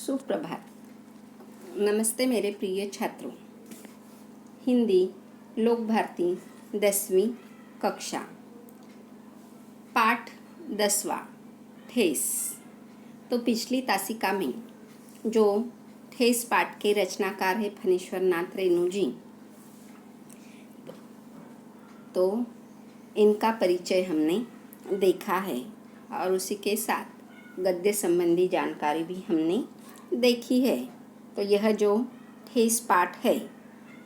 सुप्रभात। नमस्ते मेरे प्रिय छात्रों। हिंदी लोक भारती 10वीं कक्षा, पाठ 10वां ठेस। तो पिछली तासिका में जो ठेस पाठ के रचनाकार है फणीश्वर नाथ रेणु जी, तो इनका परिचय हमने देखा है और उसी के साथ गद्य संबंधी जानकारी भी हमने देखी है। तो यह जो ठेस पाठ है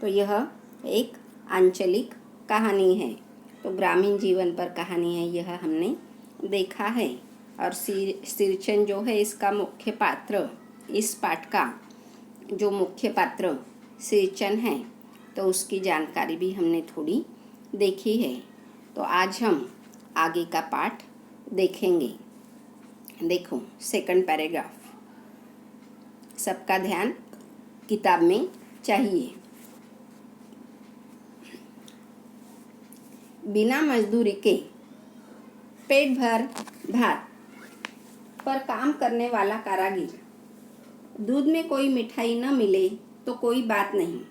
तो यह एक आंचलिक कहानी है, तो ग्रामीण जीवन पर कहानी है, यह हमने देखा है। और सिरचन जो है इसका मुख्य पात्र, इस पाठ का जो मुख्य पात्र सिरचन है, तो उसकी जानकारी भी हमने थोड़ी देखी है। तो आज हम आगे का पाठ देखेंगे। देखो सेकंड पैराग्राफ, सबका ध्यान किताब में चाहिए। बिना मजदूरी के पेट भर भात पर काम करने वाला कारागिर। दूध में कोई मिठाई न मिले तो कोई बात नहीं,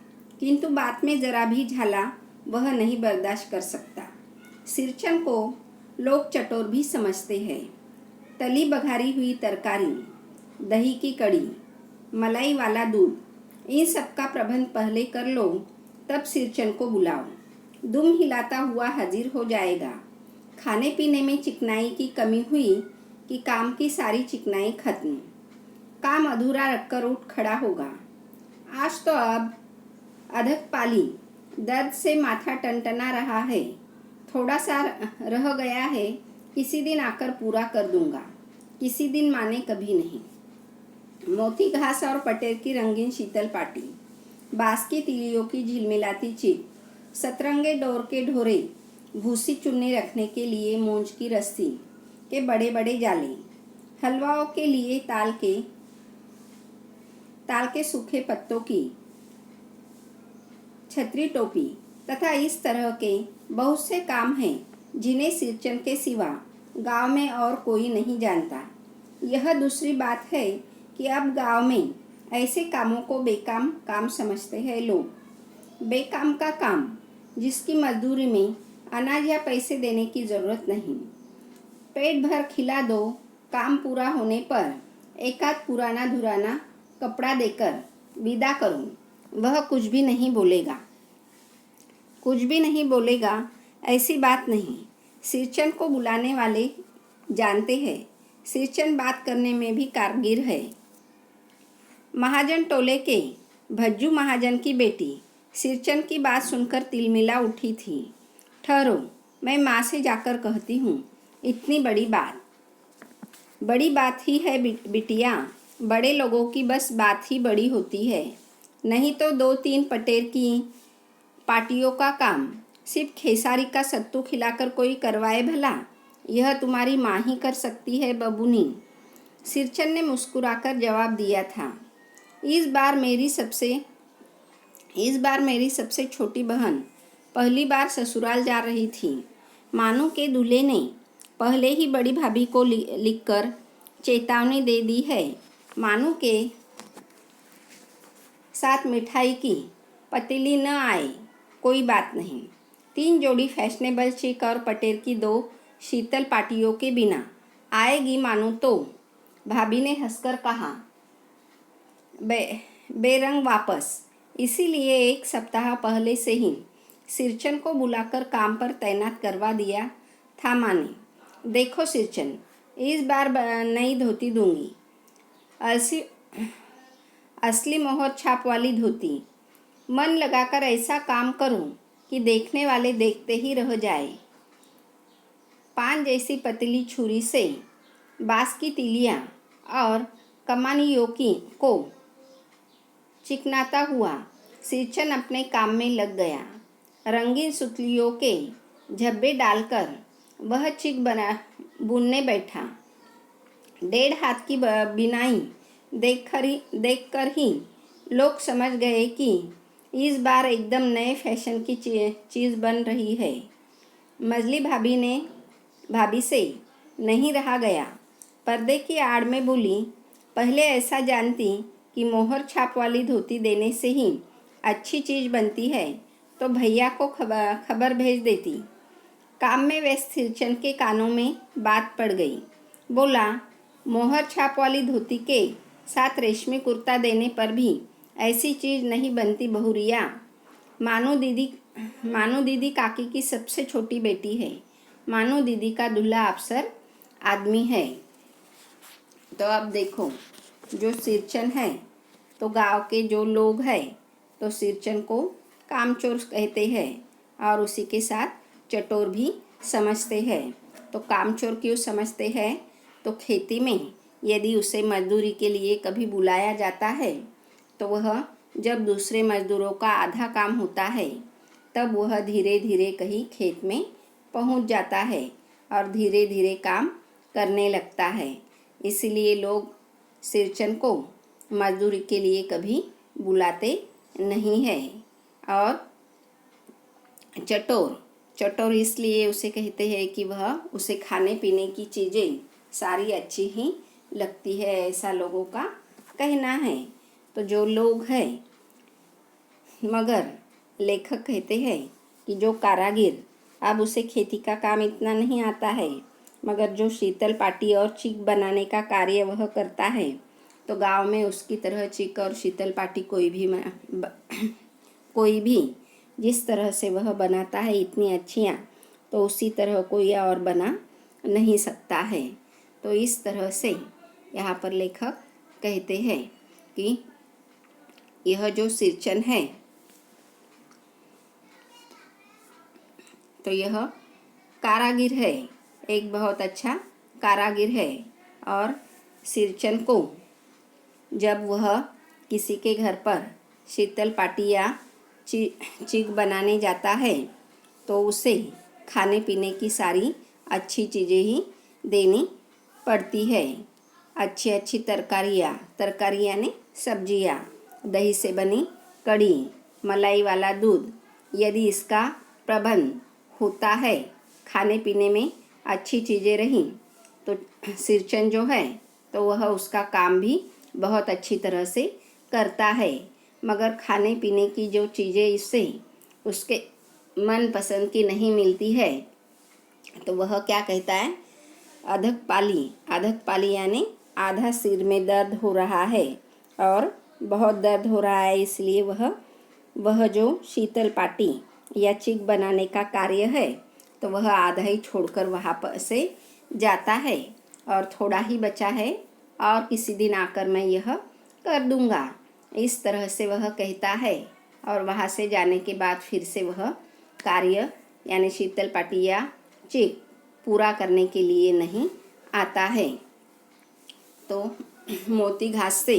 किंतु बात में जरा भी झाला वह नहीं बर्दाश्त कर सकता। सिरचन को लोग चटोर भी समझते हैं। तली बघारी हुई तरकारी, दही की कड़ी, मलाई वाला दूध, इन सब का प्रबंध पहले कर लो, तब सिरचन को बुलाओ। दुम हिलाता हुआ हाजिर हो जाएगा। खाने पीने में चिकनाई की कमी हुई कि काम की सारी चिकनाई खत्म। काम अधूरा रखकर उठ खड़ा होगा। आज तो अब अधक पाली, दर्द से माथा टनटना रहा है, थोड़ा सा रह गया है, किसी दिन आकर पूरा कर दूंगा। किसी दिन माने कभी नहीं। मोती घास और पटेर की रंगीन शीतल पाटी, बांस की तीलियों की झिलमिलाती चिप, सतरंगे डोर के ढोरे, भूसी चुन्नी रखने के लिए मूंज की रस्सी के बड़े बड़े जाले, हलवाओं के लिए ताल के सूखे पत्तों की छतरी टोपी तथा इस तरह के बहुत से काम हैं जिन्हें सिरचन के सिवा गांव में और कोई नहीं जानता। यह दूसरी बात है कि अब गांव में ऐसे कामों को बेकाम काम समझते हैं लोग। बेकाम का काम जिसकी मजदूरी में अनाज या पैसे देने की ज़रूरत नहीं। पेट भर खिला दो, काम पूरा होने पर एकाध पुराना धुराना कपड़ा देकर विदा करूं, वह कुछ भी नहीं बोलेगा, ऐसी बात नहीं। सिरचन को बुलाने वाले जानते हैं, सिरचन बात करने में भी कारगिर है। महाजन टोले के भज्जू महाजन की बेटी सिरचन की बात सुनकर तिलमिला उठी थी। ठहरो, मैं माँ से जाकर कहती हूँ। इतनी बड़ी बात ही है बिटिया, बड़े लोगों की बस बात ही बड़ी होती है, नहीं तो 2-3 पटेर की पार्टियों का काम सिर्फ खेसारी का सत्तू खिलाकर कोई करवाए भला? यह तुम्हारी माँ ही कर सकती है बबूनी। सिरचन ने मुस्कुराकर जवाब दिया था। इस बार मेरी सबसे छोटी बहन पहली बार ससुराल जा रही थी। मानू के दूल्हे ने पहले ही बड़ी भाभी को लिखकर चेतावनी दे दी है। मानू के साथ मिठाई की पतीली न आए, कोई बात नहीं। 3 जोड़ी फैशनेबल चिक और पटेर की 2 शीतल पाटियों के बिना आएगी मानू तो? भाभी ने हंसकर कहा। बेरंग वापस। इसीलिए 1 सप्ताह पहले से ही सिरचन को बुलाकर काम पर तैनात करवा दिया था माँ ने। देखो सिरचन, इस बार नई धोती दूंगी, असली मोहर छाप वाली धोती। मन लगाकर ऐसा काम करूं कि देखने वाले देखते ही रह जाए। पान जैसी पतली छुरी से बांस की तीलियां और कमानियों को चिकनाता हुआ सिरचन अपने काम में लग गया। रंगीन सुतलियों के झब्बे डालकर वह चिक बुनने बैठा। 1.5 हाथ की बिनाई देखकर ही लोग समझ गए कि इस बार एकदम नए फैशन की चीज़ बन रही है। मजली भाभी से नहीं रहा गया। पर्दे की आड़ में बोली, पहले ऐसा जानती कि मोहर छाप वाली धोती देने से ही अच्छी चीज़ बनती है तो भैया को खबर भेज देती। काम में व्यस्त सिरचन के कानों में बात पड़ गई। बोला, मोहर छाप वाली धोती के साथ रेशमी कुर्ता देने पर भी ऐसी चीज़ नहीं बनती बहुरिया। मानो दीदी काकी की सबसे छोटी बेटी है। मानो दीदी का दूल्हा अफसर आदमी है। तो अब देखो, जो सिरचन है तो गांव के जो लोग हैं तो सिरचन को कामचोर कहते हैं और उसी के साथ चटोर भी समझते हैं। तो कामचोर क्यों समझते हैं? तो खेती में यदि उसे मजदूरी के लिए कभी बुलाया जाता है तो वह जब दूसरे मजदूरों का आधा काम होता है तब वह धीरे धीरे कहीं खेत में पहुंच जाता है और धीरे धीरे काम करने लगता है। इसलिए लोग सिरचन को मजदूरी के लिए कभी बुलाते नहीं है। और चटोर इसलिए उसे कहते हैं कि वह उसे खाने पीने की चीज़ें सारी अच्छी ही लगती है, ऐसा लोगों का कहना है। तो जो लोग हैं, मगर लेखक कहते हैं कि जो कारागिर, अब उसे खेती का काम इतना नहीं आता है, मगर जो शीतल पाटी और चीक बनाने का कार्य वह करता है, तो गांव में उसकी तरह चीक और शीतल पाटी कोई भी जिस तरह से वह बनाता है इतनी अच्छियाँ, तो उसी तरह कोई और बना नहीं सकता है। तो इस तरह से यहाँ पर लेखक कहते हैं कि यह जो सिरचन है तो यह कारागिर है, एक बहुत अच्छा कारागिर है। और सिरचन को जब वह किसी के घर पर शीतल पाटी या चीक बनाने जाता है तो उसे खाने पीने की सारी अच्छी चीज़ें ही देनी पड़ती है। अच्छी अच्छी तरकारी यानी सब्जियाँ, दही से बनी कढ़ी, मलाई वाला दूध, यदि इसका प्रबंध होता है, खाने पीने में अच्छी चीज़ें रहीं तो सिरचन जो है तो वह उसका काम भी बहुत अच्छी तरह से करता है। मगर खाने पीने की जो चीज़ें इससे उसके मन पसंद की नहीं मिलती है तो वह क्या कहता है, अधक पाली यानी आधा सिर में दर्द हो रहा है और बहुत दर्द हो रहा है, इसलिए वह जो शीतल पाटी या चीक बनाने का कार्य है तो वह आधा ही छोड़कर वहाँ पर से जाता है और थोड़ा ही बचा है और किसी दिन आकर मैं यह कर दूँगा, इस तरह से वह कहता है। और वहाँ से जाने के बाद फिर से वह कार्य यानी शीतल पाटी या चीक पूरा करने के लिए नहीं आता है। तो मोती घास से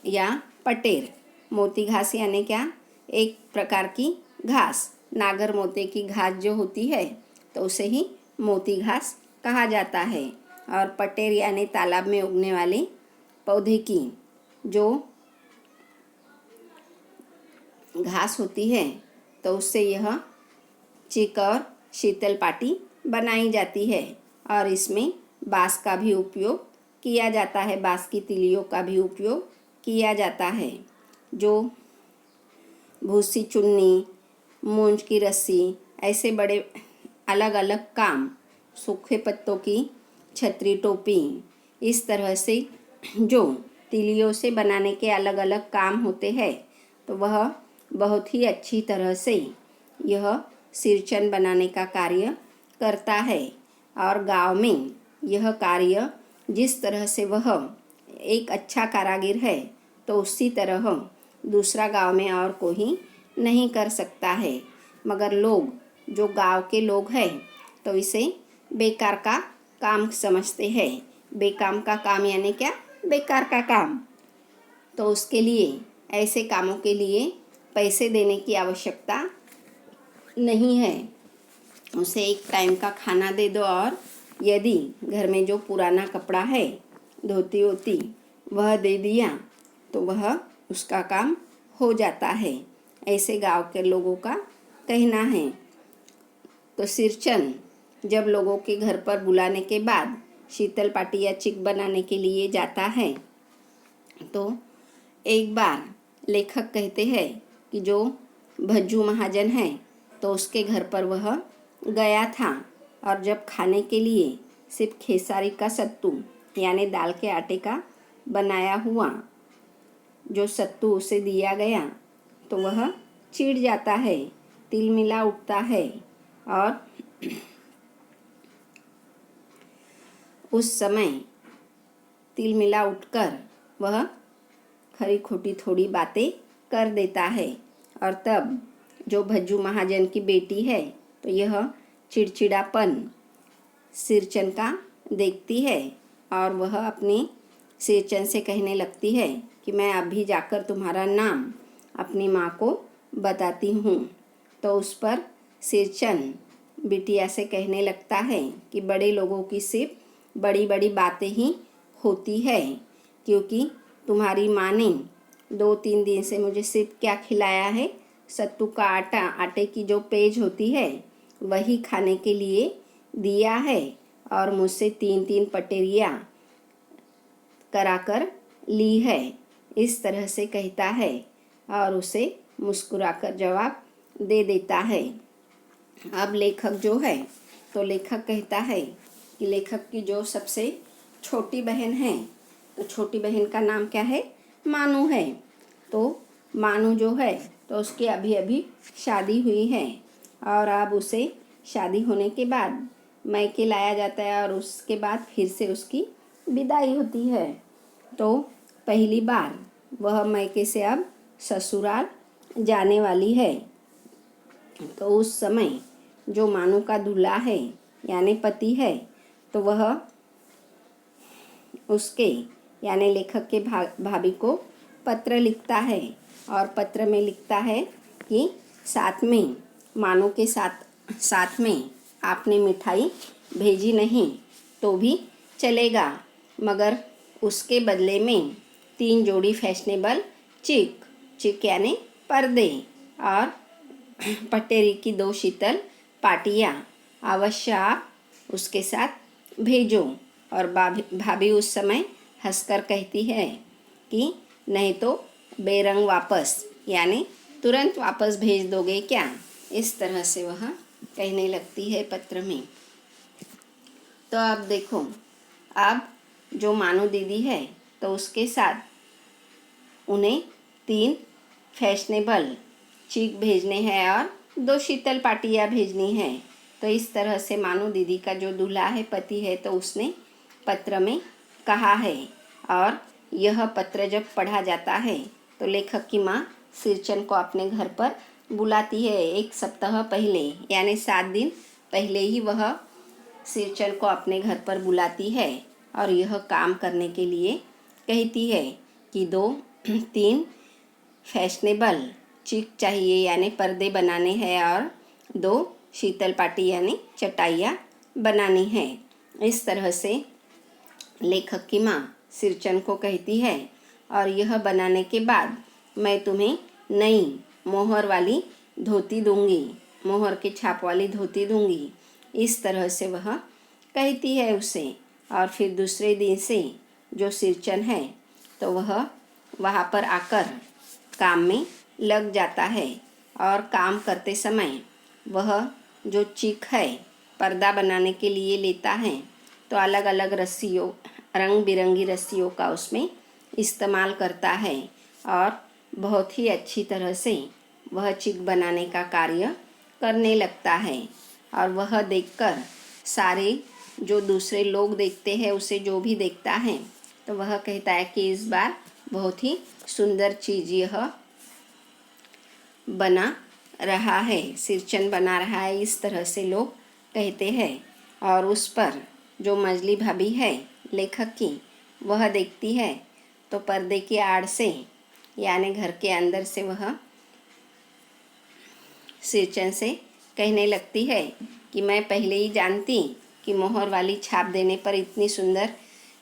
या पटेर, मोती घास यानी क्या, एक प्रकार की घास, नागर मोती की घास जो होती है तो उसे ही मोती घास कहा जाता है। और पटेर यानी तालाब में उगने वाले पौधे की जो घास होती है तो उससे यह चीक और शीतल पाटी बनाई जाती है। और इसमें बाँस का भी उपयोग किया जाता है, बाँस की तिलियों का भी उपयोग किया जाता है। जो भूसी चुन्नी, मूंज की रस्सी, ऐसे बड़े अलग अलग काम, सूखे पत्तों की छतरी, टोपी, इस तरह से जो तिलियों से बनाने के अलग अलग काम होते हैं तो वह बहुत ही अच्छी तरह से यह सिरचन बनाने का कार्य करता है। और गांव में यह कार्य जिस तरह से वह एक अच्छा कारागिर है तो उसी तरह दूसरा गांव में और कोई नहीं कर सकता है। मगर लोग, जो गांव के लोग हैं तो इसे बेकार का काम समझते हैं। बेकाम का काम यानी क्या, बेकार का काम। तो उसके लिए, ऐसे कामों के लिए पैसे देने की आवश्यकता नहीं है, उसे एक टाइम का खाना दे दो और यदि घर में जो पुराना कपड़ा है, धोती होती, वह दे दिया तो वह उसका काम हो जाता है, ऐसे गांव के लोगों का कहना है। तो सिरचन जब लोगों के घर पर बुलाने के बाद शीतल पाटी या चिक बनाने के लिए जाता है। तो एक बार लेखक कहते हैं कि जो भज्जू महाजन है तो उसके घर पर वह गया था, और जब खाने के लिए सिर्फ खेसारी का सत्तू यानी दाल के आटे का बनाया हुआ जो सत्तू उसे दिया गया तो वह चिढ़ जाता है, तिलमिला उठता है, और उस समय तिलमिला उठकर वह खरी खोटी थोड़ी बातें कर देता है। और तब जो भज्जू महाजन की बेटी है तो यह चिड़चिड़ापन सिरचन का देखती है, और वह अपनी सिरचन से कहने लगती है कि मैं अभी जाकर तुम्हारा नाम अपनी माँ को बताती हूँ। तो उस पर सिरचन बिटिया से कहने लगता है कि बड़े लोगों की सिर्फ बड़ी बड़ी बातें ही होती है, क्योंकि तुम्हारी माँ ने 2-3 दिन से मुझे सिर्फ क्या खिलाया है, सत्तू का आटा, आटे की जो पेज होती है वही खाने के लिए दिया है, और मुझसे 3-3 पटेरियाँ कराकर ली है। इस तरह से कहता है और उसे मुस्कुराकर जवाब दे देता है। अब लेखक जो है तो लेखक कहता है कि लेखक की जो सबसे छोटी बहन है तो छोटी बहन का नाम क्या है, मानू है। तो मानू जो है तो उसकी अभी अभी शादी हुई है, और अब उसे शादी होने के बाद मायके लाया जाता है, और उसके बाद फिर से उसकी विदाई होती है। तो पहली बार वह मायके से अब ससुराल जाने वाली है। तो उस समय जो मानू का दूल्हा है यानी पति है तो वह उसके यानी लेखक के भाभी को पत्र लिखता है, और पत्र में लिखता है कि साथ में मानू के साथ में आपने मिठाई भेजी नहीं तो भी चलेगा, मगर उसके बदले में 3 जोड़ी फैशनेबल चिक यानी पर्दे और पटेरी की 2 शीतल पाटियाँ अवश्य आप उसके साथ भेजो। और भाभी उस समय हंसकर कहती है कि नहीं तो बेरंग वापस यानी तुरंत वापस भेज दोगे क्या। इस तरह से वह कहने लगती है पत्र में। तो अब देखो, अब जो मानू दीदी है तो उसके साथ उन्हें 3 फैशनेबल चिक भेजने हैं और 2 शीतल पाटियाँ भेजनी है। तो इस तरह से मानू दीदी का जो दूल्हा है, पति है, तो उसने पत्र में कहा है। और यह पत्र जब पढ़ा जाता है तो लेखक की माँ सिरचन को अपने घर पर बुलाती है। 1 सप्ताह पहले यानी 7 दिन पहले ही वह सिरचन को अपने घर पर बुलाती है और यह काम करने के लिए कहती है कि 2-3 फैशनेबल चिक चाहिए यानी पर्दे बनाने हैं, और 2 शीतल पाटी यानी चटाइयाँ बनानी है। इस तरह से लेखक की माँ सिरचन को कहती है, और यह बनाने के बाद मैं तुम्हें नई मोहर वाली धोती दूंगी, मोहर के छाप वाली धोती दूंगी। इस तरह से वह कहती है उसे। और फिर दूसरे दिन से जो सिरचन है तो वह वहाँ पर आकर काम में लग जाता है, और काम करते समय वह जो चिक है पर्दा बनाने के लिए लेता है तो अलग अलग रस्सियों, रंग बिरंगी रस्सियों का उसमें इस्तेमाल करता है, और बहुत ही अच्छी तरह से वह चिक बनाने का कार्य करने लगता है। और वह देखकर सारे जो दूसरे लोग देखते हैं, उसे जो भी देखता है तो वह कहता है कि इस बार बहुत ही सुंदर चीज़ यह बना रहा है, सिरचन बना रहा है, इस तरह से लोग कहते हैं। और उस पर जो मजली भाभी है लेखक की, वह देखती है तो पर्दे की आड़ से यानी घर के अंदर से वह सिरचन से कहने लगती है कि मैं पहले ही जानती कि मोहर वाली छाप देने पर इतनी सुंदर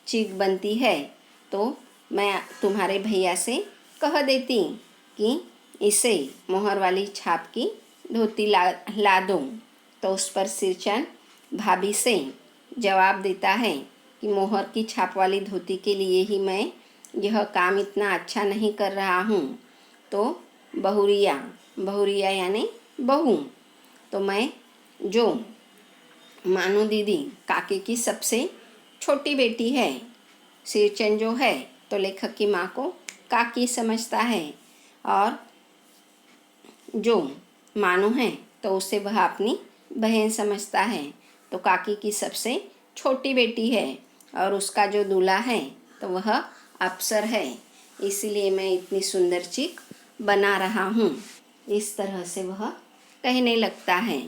चिक बनती है, तो मैं तुम्हारे भैया से कह देती कि इसे मोहर वाली छाप की धोती ला दूँ। तो उस पर सिरचन भाभी से जवाब देता है कि मोहर की छाप वाली धोती के लिए ही मैं यह काम इतना अच्छा नहीं कर रहा हूँ। तो बहुरिया, बहुरिया यानी बहू। तो मैं जो मानू दीदी काके की सबसे छोटी बेटी है, सिरचन जो है तो लेखक की माँ को काकी समझता है, और जो मानू है तो उसे वह अपनी बहन समझता है। तो काकी की सबसे छोटी बेटी है और उसका जो दूल्हा है तो वह अप्सर है, इसलिए मैं इतनी सुंदर चीख बना रहा हूँ। इस तरह से वह कहने लगता है।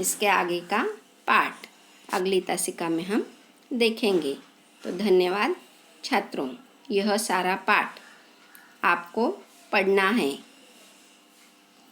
इसके आगे का पाठ अगली तासिका में हम देखेंगे। तो धन्यवाद छात्रों। यह सारा पाठ आपको पढ़ना है।